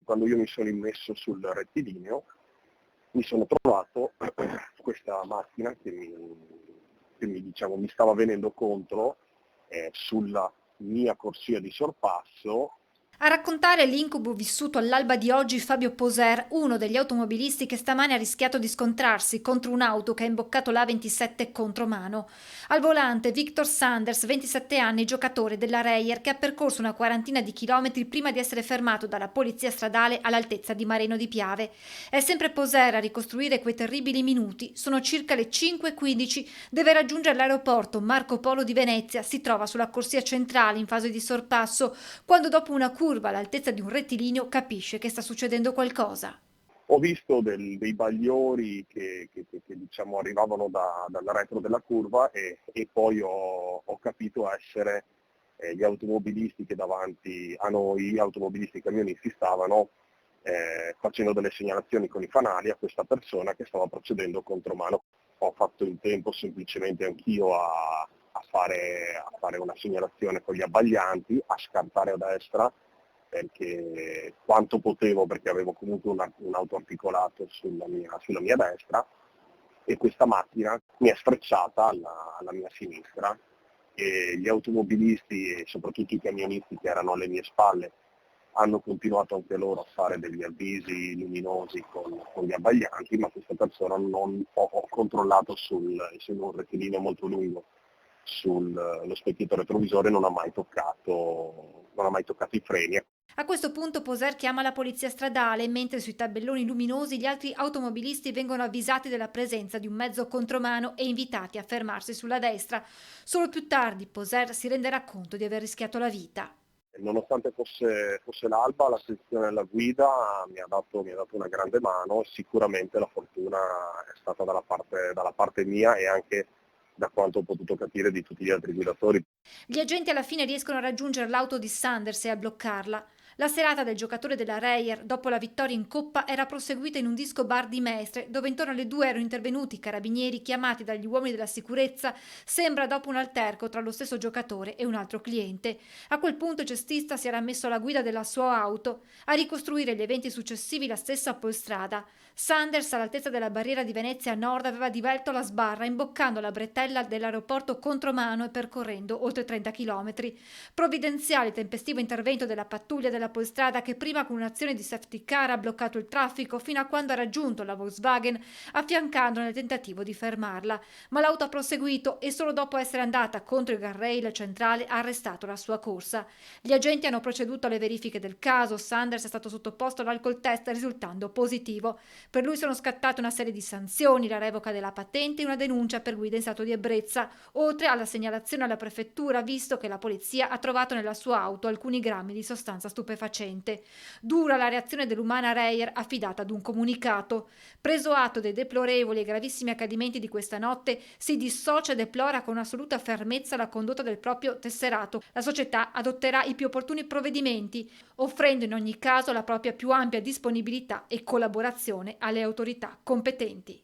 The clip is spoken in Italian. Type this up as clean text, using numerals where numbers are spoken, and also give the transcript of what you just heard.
quando io mi sono immesso sul rettilineo, mi sono trovato questa macchina che mi stava venendo contro sulla mia corsia di sorpasso. A raccontare l'incubo vissuto all'alba di oggi Fabio Poser, uno degli automobilisti che stamane ha rischiato di scontrarsi contro un'auto che ha imboccato l'A27 contromano. Al volante Victor Sanders, 27 anni, giocatore della Reyer, che ha percorso una quarantina di chilometri prima di essere fermato dalla polizia stradale all'altezza di Mareno di Piave. È sempre Poser a ricostruire quei terribili minuti. Sono circa le 5:15, deve raggiungere l'aeroporto Marco Polo di Venezia, si trova sulla corsia centrale in fase di sorpasso, quando dopo una curva all'altezza di un rettilineo capisce che sta succedendo qualcosa. Ho visto dei bagliori che diciamo arrivavano dal retro della curva e poi ho capito essere gli automobilisti che davanti a noi, automobilisti e camionisti, stavano facendo delle segnalazioni con i fanali a questa persona che stava procedendo contromano. Ho fatto in tempo semplicemente anch'io a fare una segnalazione con gli abbaglianti, a scartare a destra perché quanto potevo, perché avevo comunque un autoarticolato sulla mia destra, e questa macchina mi è sfrecciata alla mia sinistra e gli automobilisti e soprattutto i camionisti che erano alle mie spalle hanno continuato anche loro a fare degli avvisi luminosi con gli abbaglianti, ma questa persona non ho controllato essendo un rettilineo molto lungo sullo specchietto retrovisore, non ha mai toccato i freni. A questo punto Poser chiama la polizia stradale, mentre sui tabelloni luminosi gli altri automobilisti vengono avvisati della presenza di un mezzo contromano e invitati a fermarsi sulla destra. Solo più tardi Poser si renderà conto di aver rischiato la vita. Nonostante fosse l'alba, la sezione della guida mi ha dato una grande mano e sicuramente la fortuna è stata dalla parte mia e anche, da quanto ho potuto capire, di tutti gli altri guidatori. Gli agenti alla fine riescono a raggiungere l'auto di Sanders e a bloccarla. La serata del giocatore della Reyer, dopo la vittoria in Coppa, era proseguita in un disco bar di Mestre, dove intorno alle 2 erano intervenuti i carabinieri chiamati dagli uomini della sicurezza, sembra dopo un alterco tra lo stesso giocatore e un altro cliente. A quel punto il cestista si era messo alla guida della sua auto. A ricostruire gli eventi successivi la stessa Polstrada. Sanders, all'altezza della barriera di Venezia a nord, aveva divelto la sbarra, imboccando la bretella dell'aeroporto contromano e percorrendo oltre 30 km. Provvidenziale e tempestivo intervento della pattuglia della Polstrada, che prima con un'azione di safety car ha bloccato il traffico fino a quando ha raggiunto la Volkswagen, affiancandola nel tentativo di fermarla. Ma l'auto ha proseguito e solo dopo essere andata contro il guardrail centrale ha arrestato la sua corsa. Gli agenti hanno proceduto alle verifiche del caso. Sanders è stato sottoposto all'alcol test risultando positivo. Per lui sono scattate una serie di sanzioni, la revoca della patente e una denuncia per guida in stato di ebbrezza, oltre alla segnalazione alla prefettura, visto che la polizia ha trovato nella sua auto alcuni grammi di sostanza stupefacente. Dura la reazione dell'umana Reyer, affidata ad un comunicato. Preso atto dei deplorevoli e gravissimi accadimenti di questa notte, si dissocia e deplora con assoluta fermezza la condotta del proprio tesserato. La società adotterà i più opportuni provvedimenti, offrendo in ogni caso la propria più ampia disponibilità e collaborazione alle autorità competenti.